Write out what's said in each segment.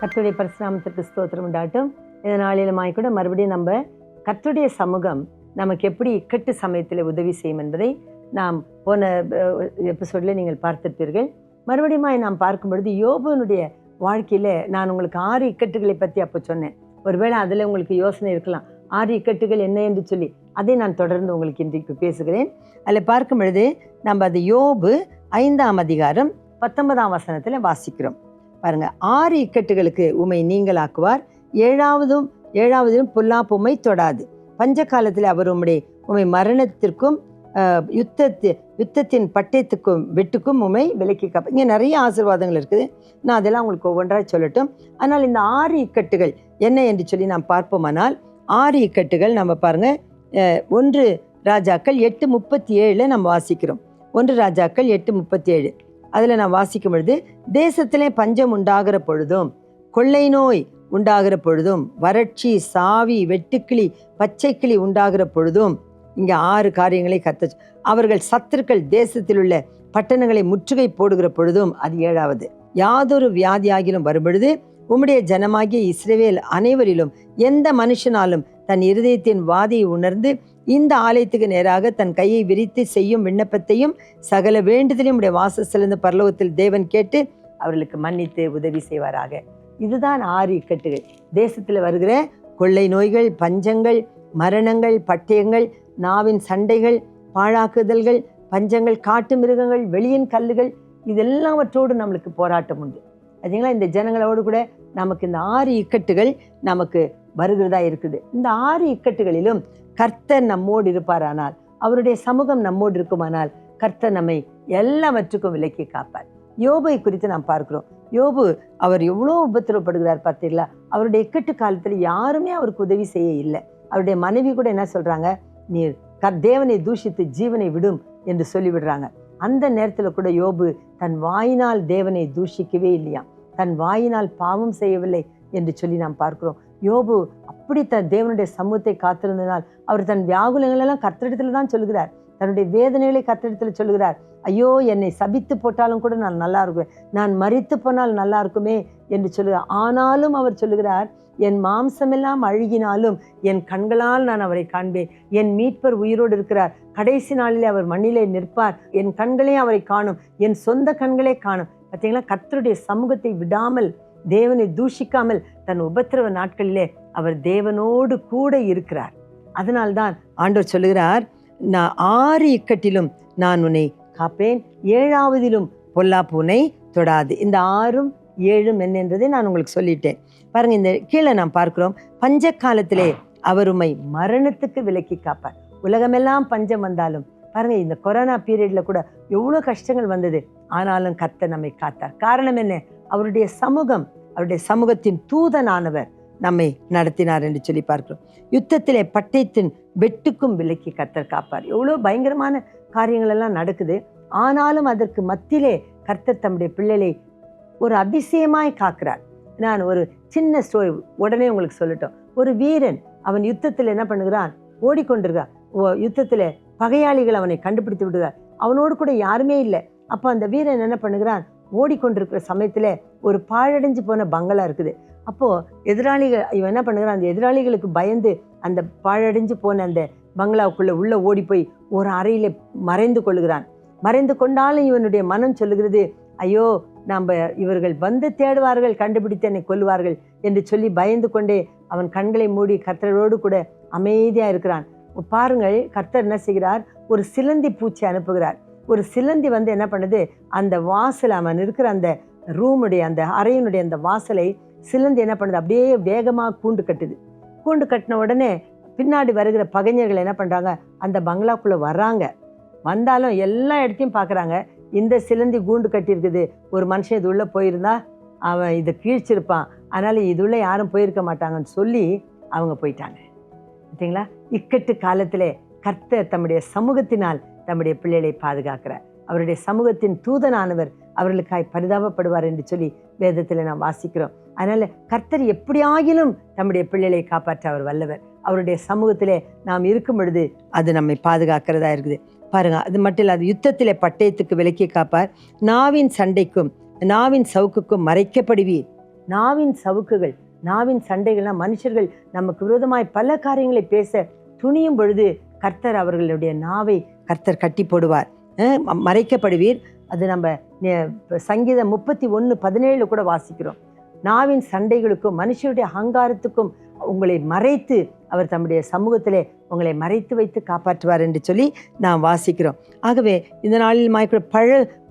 கர்த்தருடைய பரிசுநாமத்திற்கு ஸ்தோத்திரம் உண்டாட்டும். இந்த நாளிலுமாய் கூட மறுபடியும் நம்ம கர்த்தருடைய சமூகம் நமக்கு எப்படி இக்கட்டு சமயத்தில் உதவி செய்யும் என்பதை நாம் போன எபிசோடில் நீங்கள் பார்த்திருப்பீர்கள். மறுபடியும் நாம் பார்க்கும் பொழுது யோபுனுடைய வாழ்க்கையில் நான் உங்களுக்கு 6 இக்கட்டுகளை பற்றி அப்போ சொன்னேன். ஒருவேளை அதில் உங்களுக்கு யோசனை இருக்கலாம், 6 இக்கட்டுகள் என்ன என்று சொல்லி. அதை நான் தொடர்ந்து உங்களுக்கு இன்றைக்கு பேசுகிறேன். அதில் பார்க்கும் பொழுது நம்ம அது யோபு 5ஆம் அதிகாரம் 19ஆம் வசனத்தில் வாசிக்கிறோம். பாருங்க, 6 இக்கட்டுகளுக்கு உமை நீங்களாக்குவார், ஏழாவதிலும் பொல்லாப்பு உமை தொடாது. பஞ்ச காலத்தில் அவர் உமை மரணத்திற்கும் யுத்தத்தின் பட்டயத்துக்கும் வெட்டுக்கும் உமை விலக்கி காப்பார். இங்கே நிறைய ஆசீர்வாதங்கள் இருக்குது. நான் அதெல்லாம் உங்களுக்கு ஒவ்வொன்றாக சொல்லட்டும். ஆனால் இந்த 6 இக்கட்டுகள் என்ன என்று சொல்லி நாம் பார்ப்போமானால், 6 இக்கட்டுகள் நம்ம பாருங்க, 1 ராஜாக்கள் 8:37 நம்ம வாசிக்கிறோம். 1 ராஜாக்கள் 8:37 அதில் நான் வாசிக்கும் பொழுது, தேசத்திலே பஞ்சம் உண்டாகிற பொழுதும், கொள்ளை நோய் உண்டாகிற பொழுதும், வறட்சி, சாவி, வெட்டுக்கிளி, பச்சைக்கிளி உண்டாகிற பொழுதும், இங்கே 6 காரியங்களை அவர்கள் சத்துருக்கள் தேசத்தில் உள்ள பட்டணங்களை முற்றுகை போடுகிற பொழுதும், அது 7வது. யாதொரு வியாதியாகிலும் வரும்பொழுது உம்முடைய ஜனமாகிய இஸ்ரவேல் அனைவரிலும் எந்த மனுஷனாலும் தன் இருதயத்தின் வாதியை உணர்ந்து இந்த ஆலயத்துக்கு நேராக தன் கையை விரித்து செய்யும் விண்ணப்பத்தையும் சகல வேண்டுதலையும் உடைய வாசஸ்தலிருந்து பரலோகத்தில் தேவன் கேட்டு அவர்களுக்கு மன்னித்து உதவி செய்வாராக. இதுதான் 6 இக்கட்டுகள். தேசத்தில் வருகிற கொள்ளை நோய்கள், பஞ்சங்கள், மரணங்கள், பட்டயங்கள், நாவின் சண்டைகள், பாழாக்குதல்கள், பஞ்சங்கள், காட்டு மிருகங்கள், வெளியின் கல்லுகள், இதெல்லாவற்றோடு நம்மளுக்கு போராட்டம் உண்டு. அதுங்களா, இந்த ஜனங்களோடு கூட நமக்கு இந்த 6 இக்கட்டுகள் நமக்கு வருகிறதா இருக்குது. இந்த 6 இக்கட்டுகளிலும் கர்த்தர் நம்மோடு இருப்பாரானால், அவருடைய சமூகம் நம்மோடு இருக்குமானால், கர்த்தர் நம்மை எல்லாவற்றுக்கும் விலக்கி காப்பார். யோபை குறித்து நாம் பார்க்கிறோம். யோபு அவர் எவ்வளோ உபத்திரப்படுகிறார் பார்த்தீங்களா. அவருடைய இக்கட்டு காலத்தில் யாருமே அவருக்கு உதவி செய்ய இல்லை. அவருடைய மனைவி கூட என்ன சொல்றாங்க, நீர் தேவனை தூஷித்து ஜீவனை விடும் என்று சொல்லிவிடுறாங்க. அந்த நேரத்தில் கூட யோபு தன் வாயினால் தேவனை தூஷிக்கவே இல்லையா, தன் வாயினால் பாவம் செய்யவில்லை என்று சொல்லி நாம் பார்க்கிறோம். யோபு அப்படி தேவனுடைய சமூகத்தை காத்திருந்தனால் அவர் தன் வியாகுலங்கள் எல்லாம் கர்த்தரிடத்துல தான் சொல்லுகிறார். தன்னுடைய வேதனைகளை கர்த்தரிடத்துல சொல்லுகிறார். ஐயோ, என்னை சபித்து போட்டாலும் கூட நான் நல்லா இருக்குவேன், நான் மரித்து போனால் நல்லா இருக்குமே என்று சொல்லுகிறார். ஆனாலும் அவர் சொல்லுகிறார், என் மாம்சமெல்லாம் அழுகினாலும் என் கண்களால் நான் அவரை காண்பேன். என் மீட்பர் உயிரோடு இருக்கிறார், கடைசி நாளிலே அவர் மண்ணிலே நிற்பார், என் கண்களே அவரை காணும், என் சொந்த கண்களே காணும். பார்த்தீங்களா, கர்த்தருடைய சமூகத்தை விடாமல், தேவனை தூஷிக்காமல் தன் உபத்திரவ நாட்களிலே அவர் தேவனோடு கூட இருக்கிறார். அதனால்தான் ஆண்டவர் சொல்லுகிறார், நான் 6 இக்கட்டிலும் நான் உன்னை காப்பேன், 7ஆவதிலும் பொல்லாப்பு உன்னை தொடாது. இந்த 6ம் 7ம் என்னன்றதை நான் உங்களுக்கு சொல்லிட்டேன். பாருங்க, இந்த கீழே நாம் பார்க்கிறோம், பஞ்ச காலத்திலே அவர் உம்மை மரணத்துக்கு விலக்கி காப்பார். உலகமெல்லாம் பஞ்சம் வந்தாலும் பாருங்க, இந்த கொரோனா பீரியட்ல கூட எவ்வளோ கஷ்டங்கள் வந்தது, ஆனாலும் கர்த்தர் நம்மை காத்தார். காரணம் என்ன? அவருடைய சமூகம், அவருடைய சமூகத்தின் தூதனானவர் நம்மை நடத்தினார் என்று சொல்லி பார்க்கிறோம். யுத்தத்திலே பட்டயத்தின் வெட்டுக்கும் விலக்கி கர்த்தர் காப்பார். எவ்வளோ பயங்கரமான காரியங்கள் எல்லாம் நடக்குது, ஆனாலும் அதற்கு மத்தியிலே கர்த்தர் தம்முடைய பிள்ளைகளை ஒரு அதிசயமாய் காக்கிறார். நான் ஒரு சின்ன ஸ்டோரி உடனே உங்களுக்கு சொல்லட்டும். ஒரு வீரன், அவன் யுத்தத்தில் என்ன பண்ணுகிறான், ஓடிக்கொண்டிருக்கான். யுத்தத்தில் பகையாளிகள் அவனை கண்டுபிடித்து விடுகிறார். அவனோடு கூட யாருமே இல்லை. அப்போ அந்த வீரன் என்ன பண்ணுகிறான், ஓடிக்கொண்டிருக்கிற சமயத்தில் ஒரு பாழடைஞ்சு போன பங்களா இருக்குது. அப்போது எதிராளிகள், இவன் என்ன பண்ணுகிறான், அந்த எதிராளிகளுக்கு பயந்து அந்த பாழடைஞ்சு போன அந்த பங்களாவுக்குள்ளே உள்ளே ஓடி போய் ஒரு அறையில் மறைந்து கொள்ளுகிறான். மறைந்து கொண்டாலும் இவனுடைய மனம் சொல்லுகிறது, ஐயோ, நம்ம இவர்கள் வந்து தேடுவார்கள், கண்டுபிடித்து என்னை கொல்லுவார்கள் என்று சொல்லி பயந்து கொண்டே அவன் கண்களை மூடி கர்த்தரோடு கூட அமைதியாக இருக்கிறான். பாருங்கள், கர்த்தர் என்ன செய்கிறார், ஒரு சிலந்தி பூச்சி அனுப்புகிறார். ஒரு சிலந்தி வந்து என்ன பண்ணுது, அந்த வாசல், அவன் இருக்கிற அந்த ரூமுடைய அந்த அறையினுடைய அந்த வாசலை சிலந்தி என்ன பண்ணுது, அப்படியே வேகமாக கூண்டு கட்டுது. கூண்டு கட்டின உடனே பின்னாடி வருகிற பகைஞர்கள் என்ன பண்ணுறாங்க, அந்த பங்களாக்குள்ளே வர்றாங்க. வந்தாலும் எல்லா இடத்தையும் பார்க்குறாங்க, இந்த சிலந்தி கூண்டு கட்டியிருக்குது, ஒரு மனுஷன் இது உள்ளே போயிருந்தா அவன் இதை கீழ்ச்சிருப்பான், அதனால் இது உள்ளே யாரும் போயிருக்க மாட்டாங்கன்னு சொல்லி அவங்க போயிட்டாங்க. பார்த்தீங்களா, இக்கட்டு காலத்திலே கர்த்தர் தம்முடைய சமூகத்தினால் தம்முடைய பிள்ளைகளை பாதுகாக்கிறார். அவருடைய சமூகத்தின் தூதனானவர் அவர்களுக்காய் பரிதாபப்படுவார் என்று சொல்லி வேதத்தில் நாம் வாசிக்கிறோம். அதனால் கர்த்தர் எப்படியாகிலும் தம்முடைய பிள்ளைகளை காப்பாற்ற அவர் வல்லவர். அவருடைய சமூகத்திலே நாம் இருக்கும் பொழுது அது நம்மை பாதுகாக்கிறதா இருக்குது. பாருங்க, அது மட்டும் இல்லை, அது யுத்தத்திலே பட்டயத்துக்கு விலக்கி காப்பார், நாவின் சண்டைக்கும் நாவின் சவுக்குக்கும் மறைக்கப்படுவீர். நாவின் சவுக்குகள், நாவின் சண்டைகள்லாம் மனுஷர்கள் நமக்கு விரோதமாய் பல காரியங்களை பேச துணியும் பொழுது கர்த்தர் அவர்களுடைய நாவை கர்த்தர் கட்டி போடுவார். மறைக்கப்படுவீர். அது நம்ம சங்கீதம் 31:17 கூட வாசிக்கிறோம். நாவின் சண்டைகளுக்கும் மனுஷருடைய அகங்காரத்துக்கும் உங்களை மறைத்து அவர் தம்முடைய சமூகத்திலே உங்களை மறைத்து வைத்து காப்பாற்றுவார் என்று சொல்லி நாம் வாசிக்கிறோம். ஆகவே இந்த நாளில்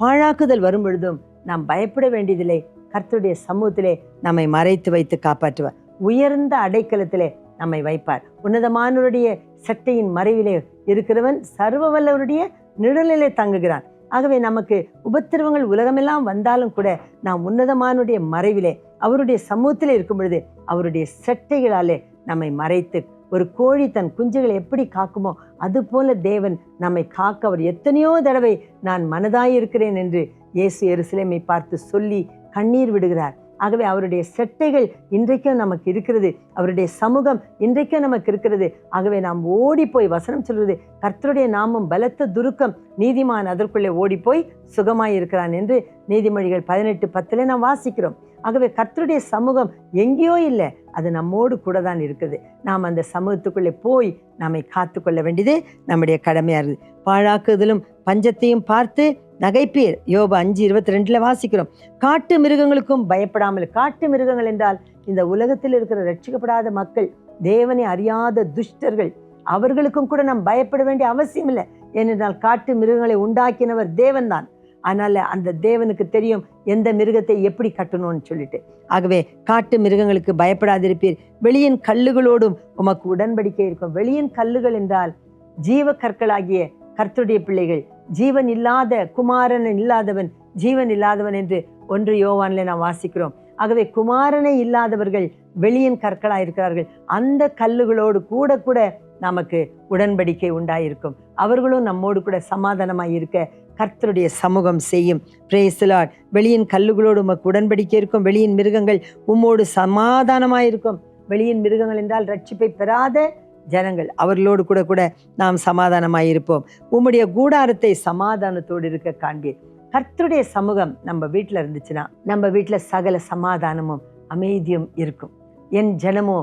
பாழாக்குதல் வரும் பொழுதும் நாம் பயப்பட வேண்டியதில்லை. கர்த்தருடைய சமூகத்திலே நம்மை மறைத்து வைத்து காப்பாற்றுவார். உயர்ந்த அடைக்கலத்திலே நம்மை வைப்பார். உன்னதமானவருடைய சட்டையின் மறைவிலே இருக்கிறவன் சர்வ வல்லவருடைய நிழலிலே தங்குகிறான். ஆகவே நமக்கு உபத்திரவங்கள் உலகமெல்லாம் வந்தாலும் கூட நாம் உன்னதமானுடைய மறைவிலே அவருடைய சமூகத்திலே இருக்கும் பொழுது அவருடைய செட்டைகளாலே நம்மை மறைத்து, ஒரு கோழி தன் குஞ்சுகளை எப்படி காக்குமோ அதுபோல தேவன் நம்மை காக்க அவர் எத்தனையோ தடவை நான் மனதாயிருக்கிறேன் என்று இயேசு எருசலேமை பார்த்து சொல்லி கண்ணீர் விடுகிறார். ஆகவே அவருடைய செட்டைகள் இன்றைக்கும் நமக்கு இருக்கிறது, அவருடைய சமூகம் இன்றைக்கும் நமக்கு இருக்கிறது. ஆகவே நாம் ஓடி போய், வசனம் சொல்வது கர்த்தருடைய நாமம் பலத்த துருக்கம், நீதிமான் அதற்குள்ளே ஓடி போய் சுகமாய் இருக்கிறான் என்று நீதிமொழிகள் 18:10 நாம் வாசிக்கிறோம். ஆகவே கர்த்தருடைய சமூகம் எங்கேயோ இல்லை, அது நம்மோடு கூட தான் இருக்குது. நாம் அந்த சமூகத்துக்குள்ளே போய் நம்மை காத்து கொள்ள வேண்டியது நம்முடைய கடமையாக இருக்குது. பாழாக்குதலும் பஞ்சத்தையும் பார்த்து நகைப்பீர், யோபு 5:22 வாசிக்கிறோம். காட்டு மிருகங்களுக்கும் பயப்படாமல். காட்டு மிருகங்கள் என்றால் இந்த உலகத்தில் இருக்கிற ரட்சிக்கப்படாத மக்கள், தேவனை அறியாத துஷ்டர்கள், அவர்களுக்கும் கூட நாம் பயப்பட வேண்டிய அவசியம் இல்லை. ஏனென்றால் காட்டு மிருகங்களை உண்டாக்கினவர் தேவன் தான். அதனால அந்த தேவனுக்கு தெரியும் எந்த மிருகத்தை எப்படி கட்டணும்னு சொல்லிட்டு. ஆகவே காட்டு மிருகங்களுக்கு பயப்படாதிருப்பீர். வெளியின் கல்லுகளோடும் உமக்கு உடன்படிக்கை இருக்கும். வெளியின் கல்லுகள் என்றால் ஜீவ கற்களாகிய கர்த்தருடைய பிள்ளைகள், ஜீவன் இல்லாத குமாரன் இல்லாதவன் ஜீவன் இல்லாதவன் என்று 1 யோவான்ல நாம் வாசிக்கிறோம். ஆகவே குமாரனை இல்லாதவர்கள் வெளியின் கற்களாய் இருக்கிறார்கள். அந்த கல்லுகளோடு கூட கூட நமக்கு உடன்படிக்கை உண்டாயிருக்கும். அவர்களும் நம்மோடு கூட சமாதானமாய் இருக்க கர்த்தருடைய சமூகம் செய்யும். Praise the Lord. வெளியின் கல்லுகளோடு உமக்கு உடன்படிக்கை இருக்கும். வெளியின் மிருகங்கள் உம்மோடு சமாதானமாயிருக்கும். வெளியின் மிருகங்கள் என்றால் ரட்சிப்பை பெறாத ஜனங்கள், அவர்களோடு கூட கூட நாம் சமாதானமாய் இருப்போம். உம்முடைய கூடாரத்தை சமாதானத்தோடு இருக்க காண்பீர். கர்த்தருடைய சமூகம் நம்ம வீட்டில் இருந்துச்சுன்னா நம்ம வீட்டில் சகல சமாதானமும் அமைதியும் இருக்கும். என் ஜனமோ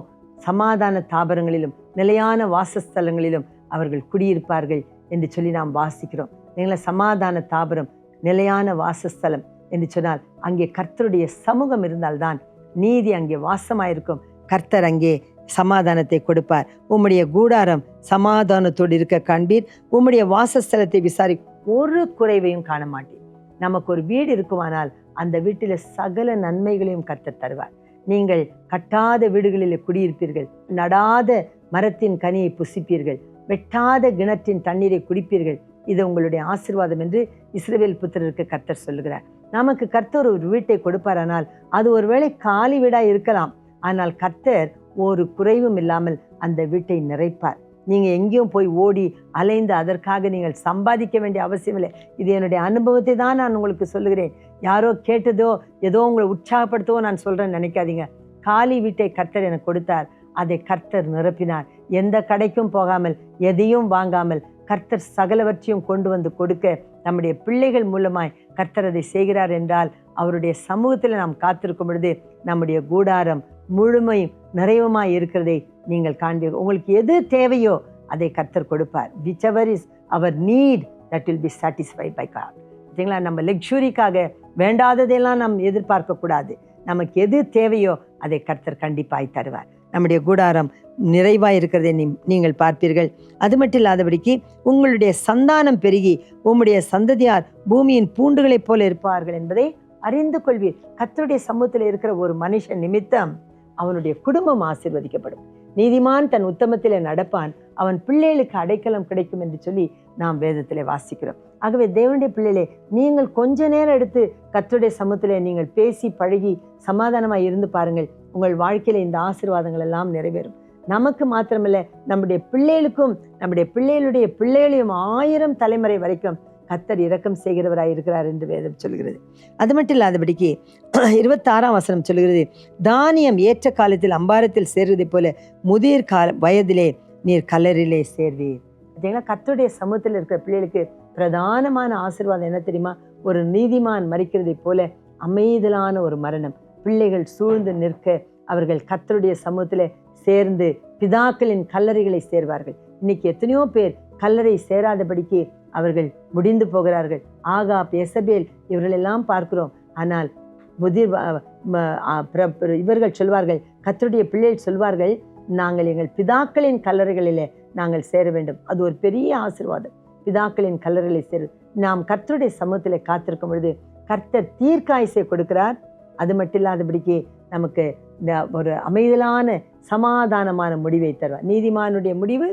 சமாதான தாபரங்களிலும் நிலையான வாசஸ்தலங்களிலும் அவர்கள் குடியிருப்பார்கள் என்று சொல்லி நாம் வாசிக்கிறோம். எங்களை சமாதான தாபரம், நிலையான வாசஸ்தலம் என்று சொன்னால் அங்கே கர்த்தருடைய சமூகம் இருந்தால்தான் நீதி அங்கே வாசமாயிருக்கும். கர்த்தர் அங்கே சமாதானத்தை கொடுப்பார். உம்முடைய கூடாரம் சமாதானத்தோடு இருக்க காண்பீர். உம்முடைய வாசஸ்தலத்தை விசாரி, ஒரு குறைவையும் காண மாட்டீர். நமக்கு ஒரு வீடு இருக்குமானால் அந்த வீட்டில் சகல நன்மைகளையும் கர்த்தர் தருவார். நீங்கள் கட்டாத வீடுகளில் குடியிருப்பீர்கள், நடாத மரத்தின் கனியை புசிப்பீர்கள், வெட்டாத கிணற்றின் தண்ணீரை குடிப்பீர்கள். இது உங்களுடைய ஆசீர்வாதம் என்று இஸ்ரவேல் புத்திரருக்கு கர்த்தர் சொல்லுகிறார். நமக்கு கர்த்தர் ஒரு வீட்டை கொடுப்பாரானால் அது ஒருவேளை காலி வீடாக இருக்கலாம், ஆனால் கர்த்தர் ஒரு குறைவும் இல்லாமல் அந்த வீட்டை நிறைப்பார். நீங்கள் எங்கேயும் போய் ஓடி அலைந்து அதற்காக நீங்கள் சம்பாதிக்க வேண்டிய அவசியம் இல்லை. இது என்னுடைய அனுபவத்தை தான் நான் உங்களுக்கு சொல்லுகிறேன். யாரோ கேட்டதோ ஏதோ உங்களை உற்சாகப்படுத்தவோ நான் சொல்கிறேன்னு நினைக்காதீங்க. காலி வீட்டை கர்த்தர் எனக்கு கொடுத்தார், அதை கர்த்தர் நிரப்பினார். எந்த கடைக்கும் போகாமல் எதையும் வாங்காமல் கர்த்தர் சகலவற்றையும் கொண்டு வந்து கொடுக்க நம்முடைய பிள்ளைகள் மூலமாய் கர்த்தர் அதை செய்கிறார் என்றால் அவருடைய சமூகத்தில் நாம் காத்திருக்கும் பொழுது நம்முடைய கூடாரம் முழுமையும் நிறைவுமாய் இருக்கிறதை நீங்கள் காண்பீர்கள். உங்களுக்கு எது தேவையோ அதை கர்த்தர் கொடுப்பார். whichever is our need that will be satisfied by God. சரிங்களா? நம்ம லக்ஸுரிக்காக வேண்டாததெல்லாம் நாம் எதிர்பார்க்கக்கூடாது. நமக்கு எது தேவையோ அதை கர்த்தர் கண்டிப்பாய் தருவார். நம்முடைய கூடாரம் நிறைவாய் இருக்கிறதை நீங்கள் பார்ப்பீர்கள். அது மட்டும் இல்லாதபடிக்கு உங்களுடைய சந்தானம் பெருகி உம்முடைய சந்ததியார் பூமியின் பூண்டுகளைப் போல இருப்பார்கள் என்பதை அறிந்து கொள்வீர். கர்த்தருடைய சமூகத்தில் இருக்கிற ஒரு மனுஷன் நிமித்தம் அவனுடைய குடும்பம் ஆசீர்வதிக்கப்படும். நீதிமான் தன் உத்தமத்திலே நடப்பான், அவன் பிள்ளைகளுக்கு அடைக்கலம் கிடைக்கும் என்று சொல்லி நாம் வேதத்திலே வாசிக்கிறோம். ஆகவே தேவனுடைய பிள்ளைகளே, நீங்கள் கொஞ்ச நேரம் எடுத்து கர்த்தருடைய சமூகத்திலே நீங்கள் பேசி பழகி சமாதானமாக இருந்து பாருங்கள். உங்கள் வாழ்க்கையில இந்த ஆசீர்வாதங்கள் எல்லாம் நிறைவேறும். நமக்கு மாத்திரமல்ல, நம்முடைய பிள்ளைகளுக்கும் நம்முடைய பிள்ளைகளுடைய பிள்ளைகளையும் 1000 தலைமுறை வரைக்கும் கர்த்தர் இரக்கம் செய்கிறவராய் இருக்கிறார் என்று வேதம் சொல்கிறது. அது மட்டும் இல்லாதபடிக்கு 26ஆம் வசனம் சொல்கிறது, தானியம் ஏற்ற காலத்தில் அம்பாரத்தில் சேர்வதை போல முதிர் வயதிலே நீர் கல்லறிலே சேர்வீர். பார்த்தீங்களா? கர்த்தருடைய சமூகத்தில் இருக்கிற பிள்ளைகளுக்கு பிரதானமான ஆசீர்வாதம் என்ன தெரியுமா? ஒரு நீதிமான் மரிக்கிறதை போல அமைதலான ஒரு மரணம். பிள்ளைகள் சூழ்ந்து நிற்க அவர்கள் கர்த்தருடைய சமூகத்தில் சேர்ந்து பிதாக்களின் கல்லறைகளை சேர்வார்கள். இன்னைக்கு எத்தனையோ பேர் கல்லறை சேராதபடிக்கு அவர்கள் முடிந்து போகிறார்கள். ஆகாப், எசபேல் இவர்களெல்லாம் பார்க்கிறோம். ஆனால் இவர்கள் சொல்வார்கள், கர்த்தருடைய பிள்ளைகள் சொல்வார்கள், நாங்கள் எங்கள் பிதாக்களின் கல்லறைகளிலே நாங்கள் சேர வேண்டும். அது ஒரு பெரிய ஆசீர்வாதம். பிதாக்களின் கல்லறைகளை சேரு. நாம் கர்த்தருடைய சமூகத்தில் காத்திருக்கும் பொழுது கர்த்தர் தீர்க்காயுசை கொடுக்கிறார். அது மட்டும் இல்லாதபடிக்கு நமக்கு ஒரு அமைதலான சமாதானமான முடிவை தருவார். நீதிமானுடைய முடிவு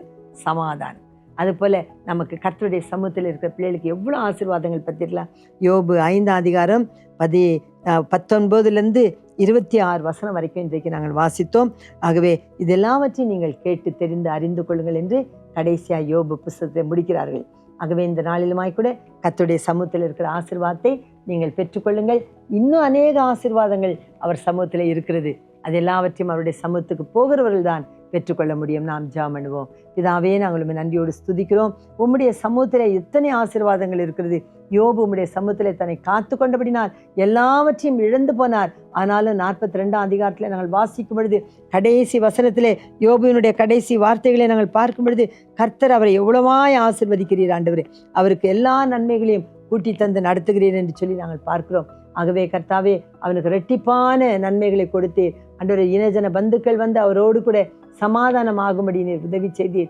சமாதானம். அதுபோல் நமக்கு கர்த்தருடைய சமூகத்தில் இருக்கிற பிள்ளைகளுக்கு எவ்வளோ ஆசீர்வாதங்கள் பற்றிருக்கலாம். யோபு 5ஆம் அதிகாரம் 19 26 வரைக்கும் இன்றைக்கு நாங்கள் வாசித்தோம். ஆகவே இதெல்லாவற்றையும் நீங்கள் கேட்டு தெரிந்து அறிந்து கொள்ளுங்கள் என்று கடைசியாக யோபு புஸ்தகத்தை முடிக்கிறார்கள். ஆகவே இந்த நாளிலுமாய் கூட கர்த்தருடைய சமூகத்தில் இருக்கிற ஆசீர்வாதத்தை நீங்கள் பெற்றுக்கொள்ளுங்கள். இன்னும் அநேக ஆசீர்வாதங்கள் அவர் சமூகத்தில் இருக்கிறது. அது எல்லாவற்றையும் அவருடைய சமூகத்துக்கு போகிறவர்கள் தான் பெற்றுக்கொள்ள முடியும். நாம் ஜெபம் பண்ணுவோம். பிதாவே, நாங்கள் நன்றியோடு ஸ்துதிக்கிறோம். உம்முடைய சமூகத்தில் எத்தனை ஆசீர்வாதங்கள் இருக்கிறது. யோபு உம்முடைய சமூகத்தில் தன்னை காத்து கொண்டபடினால் எல்லாவற்றையும் இழந்து போனார். ஆனாலும் 42ஆம் அதிகாரத்தில் நாங்கள் வாசிக்கும் பொழுது கடைசி வசனத்திலே யோபுவினுடைய கடைசி வார்த்தைகளை நாங்கள் பார்க்கும் பொழுது கர்த்தர் அவரை எவ்வளவாய் ஆசீர்வதிக்கிறீர் ஆண்டவரே, அவருக்கு எல்லா நன்மைகளையும் கூட்டி தந்து நடத்துகிறீர் என்று சொல்லி நாங்கள் பார்க்கிறோம். ஆகவே கர்த்தாவே, அவனுக்கு இரட்டிப்பான நன்மைகளை கொடுத்து ஆண்டவரே, இனஜன பந்துக்கள் வந்து அவரோடு கூட சமாதானமாகும்படி நீர் உதவி செய்தீர்.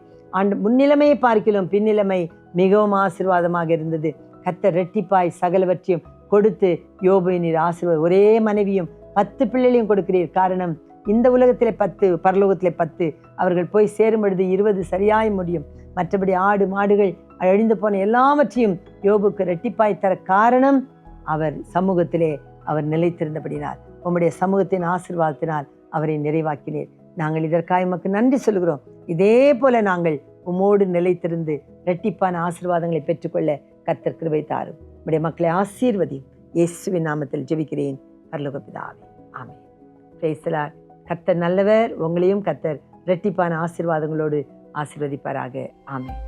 முன்னிலைமையை பார்க்கிறோம், பின்னிலைமை மிகவும் ஆசீர்வாதமாக இருந்தது. கர்த்தர் இரட்டிப்பாய் சகலவற்றையும் கொடுத்து யோபுவை நீர் ஆசீர்வாதம். ஒரே மனைவியும் 10 பிள்ளைகளையும் கொடுக்கிறீர். காரணம், இந்த உலகத்திலே 10, பரலோகத்திலே 10. அவர்கள் போய் சேரும் பொழுது 20 சரியாய் முடியும். மற்றபடி ஆடு மாடுகள் அழிந்து போன எல்லாவற்றையும் யோபுக்கு இரட்டிப்பாய் தர காரணம், அவர் சமூகத்திலே அவர் நிலைத்திருந்தபடினார். உம்முடைய சமூகத்தின் ஆசீர்வாதத்தினால் அவரை நிறைவாக்கினீர். நாங்கள் இதற்காக உமக்கு நன்றி சொல்கிறோம். இதே போல நாங்கள் உம்மோடு நிலைத்திருந்து இரட்டிப்பான ஆசீர்வாதங்களை பெற்றுக்கொள்ள கர்த்தர் கிருபை தாரும். உம்முடைய மக்களை ஆசீர்வதியும். இயேசுவின் நாமத்தில் ஜெபிக்கிறேன் பரலோக பிதாவே, ஆமென். Praise the Lord. கர்த்தர் நல்லவர். உங்களையும் கர்த்தர் இரட்டிப்பான ஆசீர்வாதங்களோடு ஆசீர்வதிப்பாராக. ஆமென்.